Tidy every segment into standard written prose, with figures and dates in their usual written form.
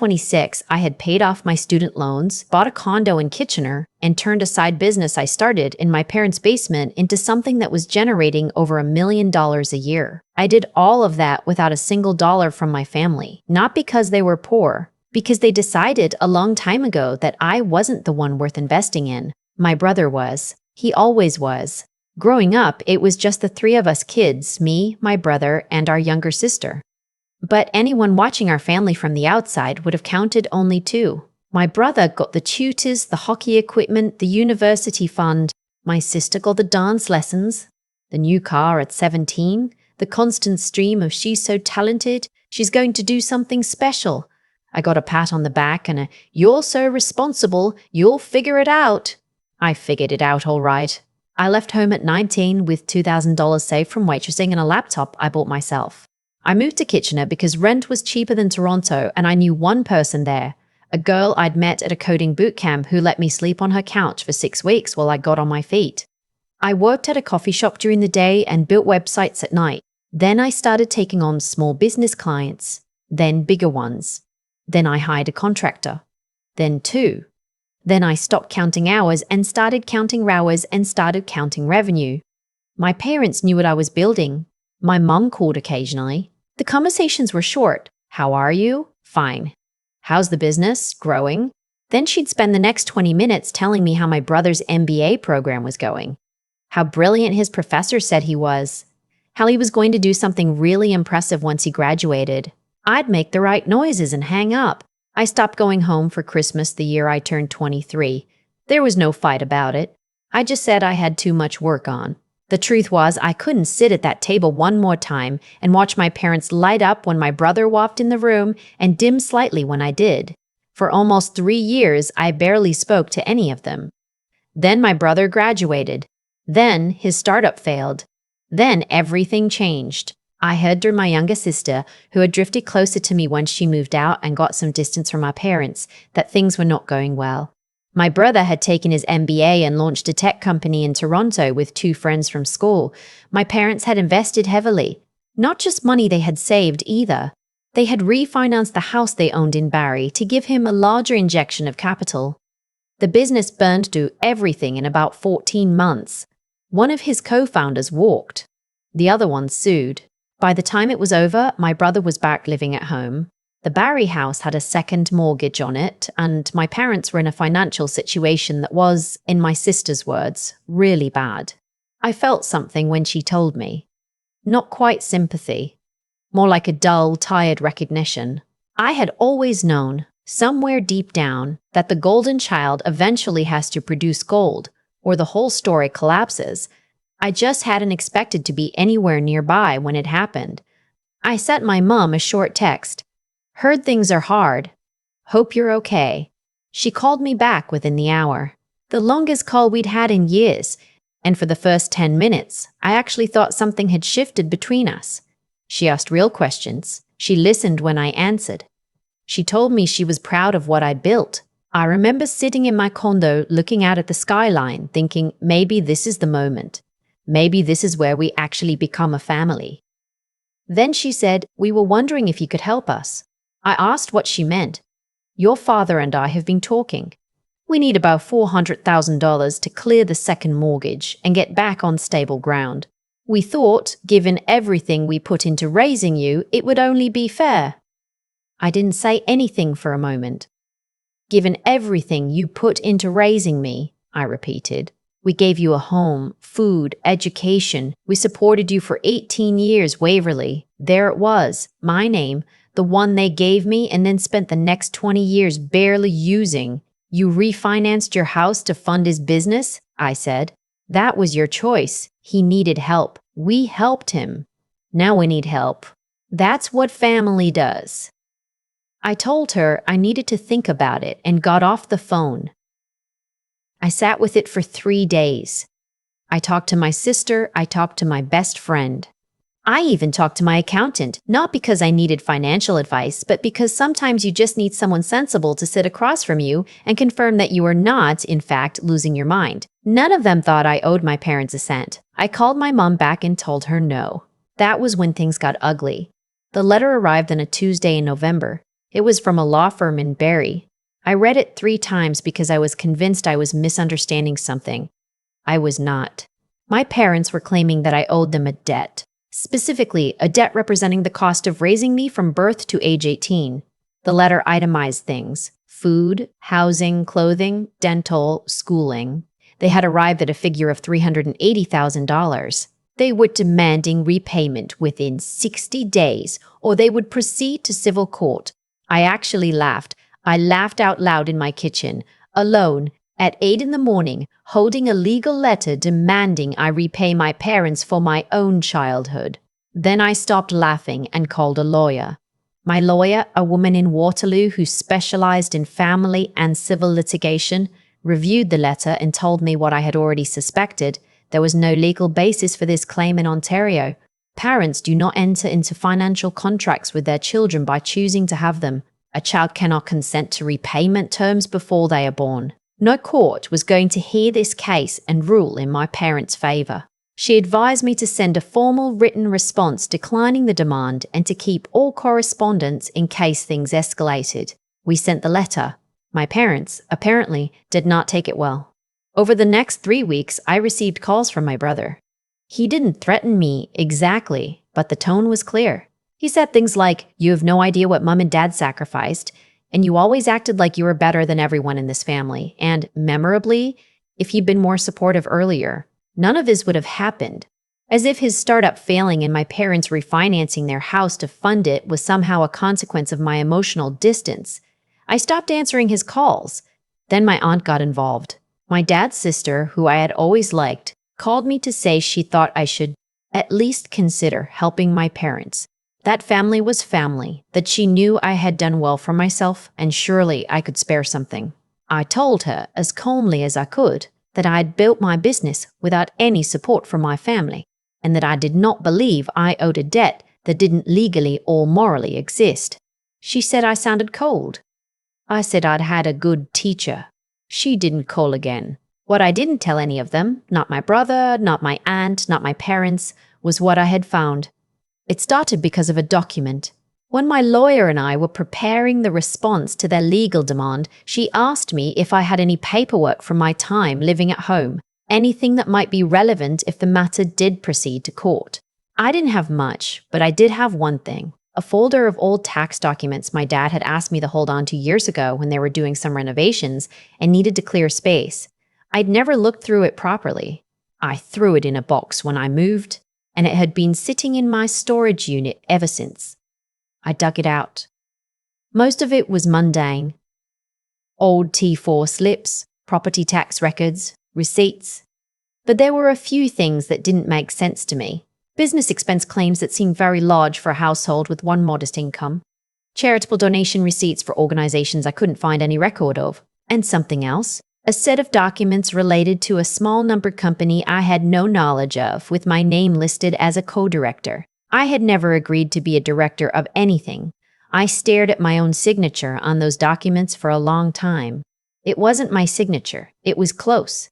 26, I had paid off my student loans, bought a condo in Kitchener, and turned a side business I started in my parents' basement into something that was generating over $1 million a year. I did all of that without a single dollar from my family, not because they were poor, because they decided a long time ago that I wasn't the one worth investing in. My brother was. He always was. Growing up, it was just the three of us kids, me, my brother, and our younger sister. But anyone watching our family from the outside would have counted only two. My brother got the tutors, the hockey equipment, the university fund. My sister got the dance lessons, the new car at 17, the constant stream of "she's so talented, she's going to do something special." I got a pat on the back and a "you're so responsible, you'll figure it out." I figured it out all right. I left home at 19 with $2,000 saved from waitressing and a laptop I bought myself. I moved to Kitchener because rent was cheaper than Toronto and I knew one person there, a girl I'd met at a coding bootcamp who let me sleep on her couch for 6 weeks while I got on my feet. I worked at a coffee shop during the day and built websites at night. Then I started taking on small business clients, then bigger ones. Then I hired a contractor. Then two. Then I stopped counting hours and started counting hours and started counting revenue. My parents knew what I was building. My mom called occasionally. The conversations were short. "How are you?" "Fine." "How's the business?" "Growing." Then she'd spend the next 20 minutes telling me how my brother's MBA program was going, how brilliant his professor said he was, how he was going to do something really impressive once he graduated. I'd make the right noises and hang up. I stopped going home for Christmas the year I turned 23. There was no fight about it. I just said I had too much work on. The truth was, I couldn't sit at that table one more time and watch my parents light up when my brother walked in the room and dim slightly when I did. For almost 3 years, I barely spoke to any of them. Then my brother graduated. Then his startup failed. Then everything changed. I heard through my younger sister, who had drifted closer to me once she moved out and got some distance from our parents, that things were not going well. My brother had taken his MBA and launched a tech company in Toronto with 2 friends from school. My parents had invested heavily. Not just money they had saved either. They had refinanced the house they owned in Barrie to give him a larger injection of capital. The business burned through everything in about 14 months. One of his co-founders walked. The other one sued. By the time it was over, my brother was back living at home. The Barrie house had a second mortgage on it, and my parents were in a financial situation that was, in my sister's words, really bad. I felt something when she told me. Not quite sympathy. More like a dull, tired recognition. I had always known, somewhere deep down, that the golden child eventually has to produce gold, or the whole story collapses. I just hadn't expected to be anywhere nearby when it happened. I sent my mom a short text. "Heard things are hard. Hope you're okay." She called me back within the hour. The longest call we'd had in years, and for the first 10 minutes, I actually thought something had shifted between us. She asked real questions. She listened when I answered. She told me she was proud of what I'd built. I remember sitting in my condo looking out at the skyline, thinking maybe this is the moment. Maybe this is where we actually become a family. Then she said, "We were wondering if you could help us." I asked what she meant. "Your father and I have been talking. We need about $400,000 to clear the second mortgage and get back on stable ground. We thought, given everything we put into raising you, it would only be fair." I didn't say anything for a moment. "Given everything you put into raising me," I repeated. "We gave you a home, food, education. We supported you for 18 years, Waverly. There it was, my name, the one they gave me and then spent the next 20 years barely using. You refinanced your house to fund his business," I said. "That was your choice. He needed help. We helped him. Now we need help. That's what family does." I told her I needed to think about it and got off the phone. I sat with it for 3 days. I talked to my sister, I talked to my best friend. I even talked to my accountant, not because I needed financial advice, but because sometimes you just need someone sensible to sit across from you and confirm that you are not, in fact, losing your mind. None of them thought I owed my parents a cent. I called my mom back and told her no. That was when things got ugly. The letter arrived on a Tuesday in November. It was from a law firm in Barrie. I read it 3 times because I was convinced I was misunderstanding something. I was not. My parents were claiming that I owed them a debt, specifically a debt representing the cost of raising me from birth to age 18. The letter itemized things: food, housing, clothing, dental, schooling. They had arrived at a figure of $380,000. They were demanding repayment within 60 days, or they would proceed to civil court. I actually laughed. I laughed out loud in my kitchen, alone, at 8 in the morning, holding a legal letter demanding I repay my parents for my own childhood. Then I stopped laughing and called a lawyer. My lawyer, a woman in Waterloo who specialized in family and civil litigation, reviewed the letter and told me what I had already suspected. There was no legal basis for this claim in Ontario. Parents do not enter into financial contracts with their children by choosing to have them. A child cannot consent to repayment terms before they are born. No court was going to hear this case and rule in my parents' favor. She advised me to send a formal written response declining the demand and to keep all correspondence in case things escalated. We sent the letter. My parents, apparently, did not take it well. Over the next 3 weeks, I received calls from my brother. He didn't threaten me exactly, but the tone was clear. He said things like, "You have no idea what Mom and Dad sacrificed, and you always acted like you were better than everyone in this family, and, memorably, if you'd been more supportive earlier, none of this would have happened." As if his startup failing and my parents refinancing their house to fund it was somehow a consequence of my emotional distance. I stopped answering his calls. Then my aunt got involved. My dad's sister, who I had always liked, called me to say she thought I should at least consider helping my parents. That family was family, that she knew I had done well for myself, and surely I could spare something. I told her, as calmly as I could, that I had built my business without any support from my family, and that I did not believe I owed a debt that didn't legally or morally exist. She said I sounded cold. I said I'd had a good teacher. She didn't call again. What I didn't tell any of them, not my brother, not my aunt, not my parents, was what I had found. It started because of a document. When my lawyer and I were preparing the response to their legal demand, she asked me if I had any paperwork from my time living at home, anything that might be relevant if the matter did proceed to court. I didn't have much, but I did have one thing: a folder of old tax documents my dad had asked me to hold on to years ago when they were doing some renovations and needed to clear space. I'd never looked through it properly. I threw it in a box when I moved, and it had been sitting in my storage unit ever since. I dug it out. Most of it was mundane. Old T4 slips, property tax records, receipts. But there were a few things that didn't make sense to me. Business expense claims that seemed very large for a household with one modest income. Charitable donation receipts for organizations I couldn't find any record of. And something else. A set of documents related to a small numbered company I had no knowledge of, with my name listed as a co-director. I had never agreed to be a director of anything. I stared at my own signature on those documents for a long time. It wasn't my signature. It was close.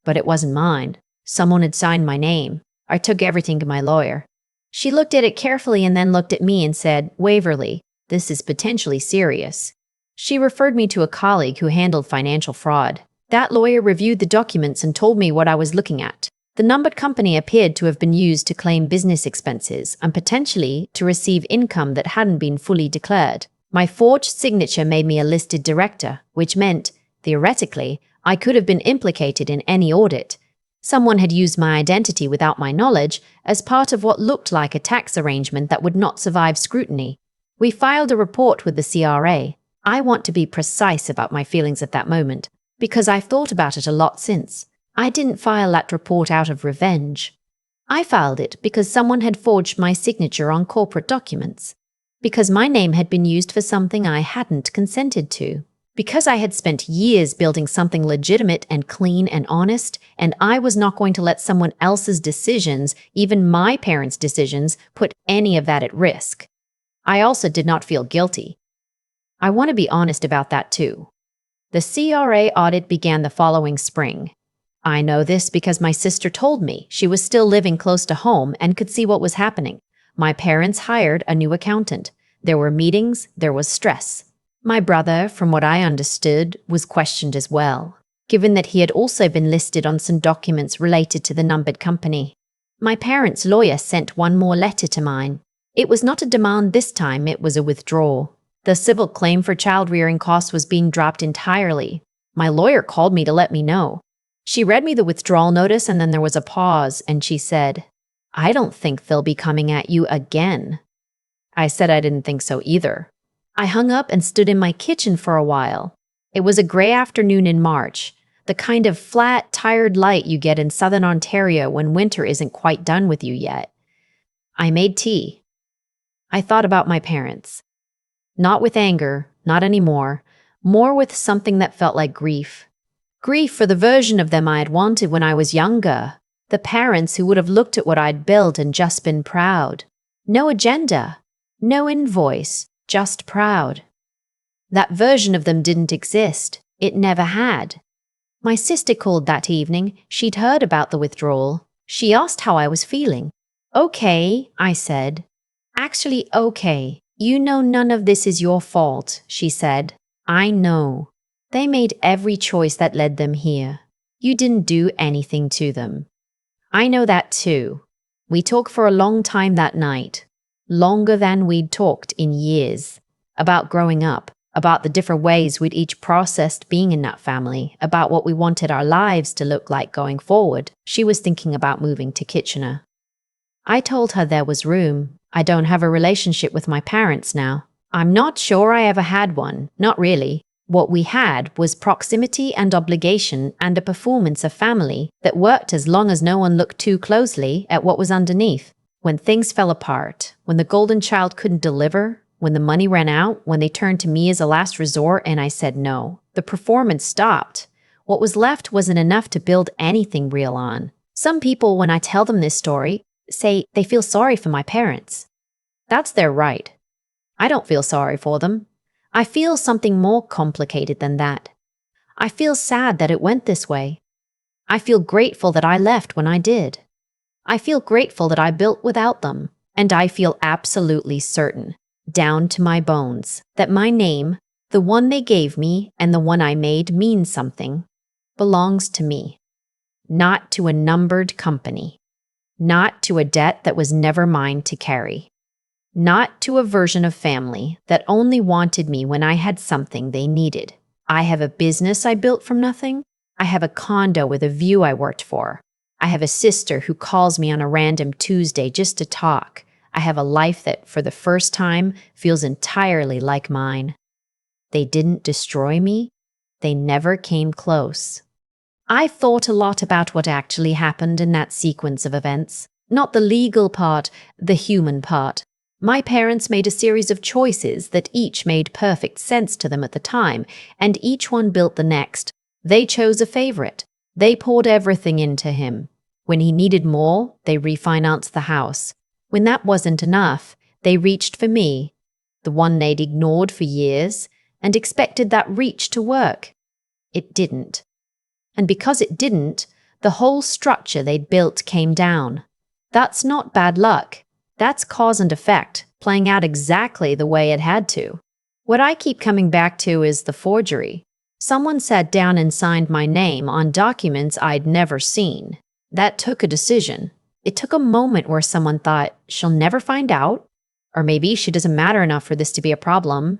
But it wasn't mine. Someone had signed my name. I took everything to my lawyer. She looked at it carefully and then looked at me and said, "Waverly, this is potentially serious." She referred me to a colleague who handled financial fraud. That lawyer reviewed the documents and told me what I was looking at. The numbered company appeared to have been used to claim business expenses and potentially to receive income that hadn't been fully declared. My forged signature made me a listed director, which meant, theoretically, I could have been implicated in any audit. Someone had used my identity without my knowledge as part of what looked like a tax arrangement that would not survive scrutiny. We filed a report with the CRA. I want to be precise about my feelings at that moment, because I've thought about it a lot since. I didn't file that report out of revenge. I filed it because someone had forged my signature on corporate documents. Because my name had been used for something I hadn't consented to. Because I had spent years building something legitimate and clean and honest, and I was not going to let someone else's decisions, even my parents' decisions, put any of that at risk. I also did not feel guilty. I want to be honest about that too. The CRA audit began the following spring. I know this because my sister told me. She was still living close to home and could see what was happening. My parents hired a new accountant. There were meetings, there was stress. My brother, from what I understood, was questioned as well, given that he had also been listed on some documents related to the numbered company. My parents' lawyer sent one more letter to mine. It was not a demand this time, it was a withdrawal. The civil claim for child-rearing costs was being dropped entirely. My lawyer called me to let me know. She read me the withdrawal notice and then there was a pause and she said, "I don't think they'll be coming at you again." I said I didn't think so either. I hung up and stood in my kitchen for a while. It was a gray afternoon in March, the kind of flat, tired light you get in southern Ontario when winter isn't quite done with you yet. I made tea. I thought about my parents. Not with anger, not anymore, more with something that felt like grief. Grief for the version of them I had wanted when I was younger, the parents who would have looked at what I'd built and just been proud. No agenda, no invoice, just proud. That version of them didn't exist. It never had. My sister called that evening. She'd heard about the withdrawal. She asked how I was feeling. "Okay," I said. "Actually, okay. You know none of this is your fault," she said. "I know. They made every choice that led them here. You didn't do anything to them." I know that too. We talked for a long time that night. Longer than we'd talked in years. About growing up. About the different ways we'd each processed being in that family. About what we wanted our lives to look like going forward. She was thinking about moving to Kitchener. I told her there was room. I don't have a relationship with my parents now. I'm not sure I ever had one. Not really. What we had was proximity and obligation and a performance of family that worked as long as no one looked too closely at what was underneath. When things fell apart, when the golden child couldn't deliver, when the money ran out, when they turned to me as a last resort and I said no, the performance stopped. What was left wasn't enough to build anything real on. Some people, when I tell them this story, say they feel sorry for my parents. That's their right. I don't feel sorry for them. I feel something more complicated than that. I feel sad that it went this way. I feel grateful that I left when I did. I feel grateful that I built without them. And I feel absolutely certain, down to my bones, that my name, the one they gave me and the one I made means something, belongs to me. Not to a numbered company. Not to a debt that was never mine to carry. Not to a version of family that only wanted me when I had something they needed. I have a business I built from nothing. I have a condo with a view I worked for. I have a sister who calls me on a random Tuesday just to talk. I have a life that, for the first time, feels entirely like mine. They didn't destroy me. They never came close. I thought a lot about what actually happened in that sequence of events. Not the legal part, the human part. My parents made a series of choices that each made perfect sense to them at the time, and each one built the next. They chose a favorite. They poured everything into him. When he needed more, they refinanced the house. When that wasn't enough, they reached for me, the one they'd ignored for years, and expected that reach to work. It didn't. And because it didn't, the whole structure they'd built came down. That's not bad luck. That's cause and effect, playing out exactly the way it had to. What I keep coming back to is the forgery. Someone sat down and signed my name on documents I'd never seen. That took a decision. It took a moment where someone thought, she'll never find out, or maybe she doesn't matter enough for this to be a problem.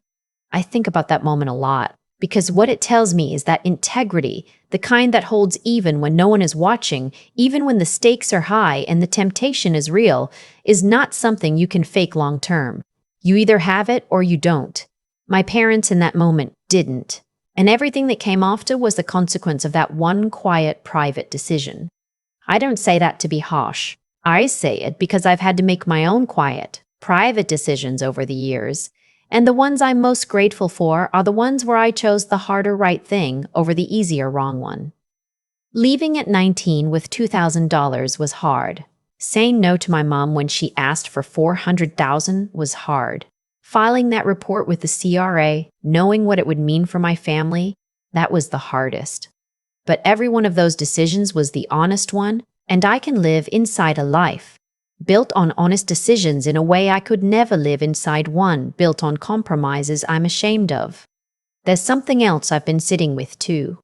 I think about that moment a lot, because what it tells me is that integrity, the kind that holds even when no one is watching, even when the stakes are high and the temptation is real, is not something you can fake long term. You either have it or you don't. My parents in that moment didn't. And everything that came after was the consequence of that one quiet, private decision. I don't say that to be harsh. I say it because I've had to make my own quiet, private decisions over the years. And the ones I'm most grateful for are the ones where I chose the harder right thing over the easier wrong one. Leaving at 19 with $2,000 was hard. Saying no to my mom when she asked for $400,000 was hard. Filing that report with the CRA, knowing what it would mean for my family, that was the hardest. But every one of those decisions was the honest one, and I can live inside a life. built on honest decisions in a way I could never live inside one, built on compromises I'm ashamed of. There's something else I've been sitting with too.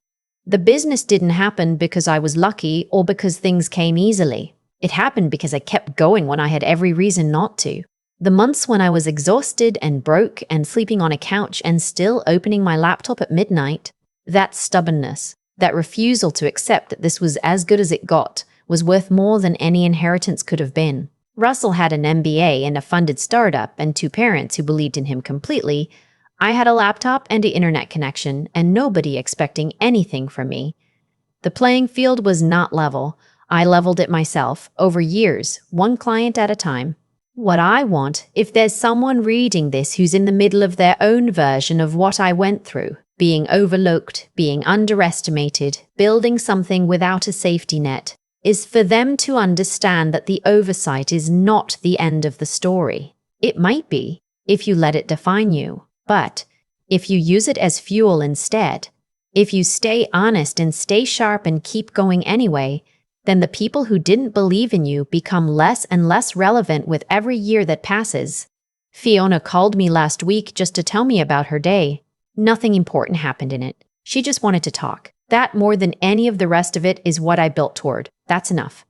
The business didn't happen because I was lucky or because things came easily. It happened because I kept going when I had every reason not to. The months when I was exhausted and broke and sleeping on a couch and still opening my laptop at midnight, that stubbornness, that refusal to accept that this was as good as it got, was worth more than any inheritance could have been. Russell had an MBA and a funded startup and 2 parents who believed in him completely. I had a laptop and an internet connection and nobody expecting anything from me. The playing field was not level. I leveled it myself, over years, one client at a time. What I want, if there's someone reading this who's in the middle of their own version of what I went through, being overlooked, being underestimated, building something without a safety net, is for them to understand that the oversight is not the end of the story. It might be, if you let it define you. But if you use it as fuel instead, if you stay honest and stay sharp and keep going anyway, then the people who didn't believe in you become less and less relevant with every year that passes. Fiona called me last week just to tell me about her day. Nothing important happened in it. She just wanted to talk. That, more than any of the rest of it, is what I built toward. That's enough.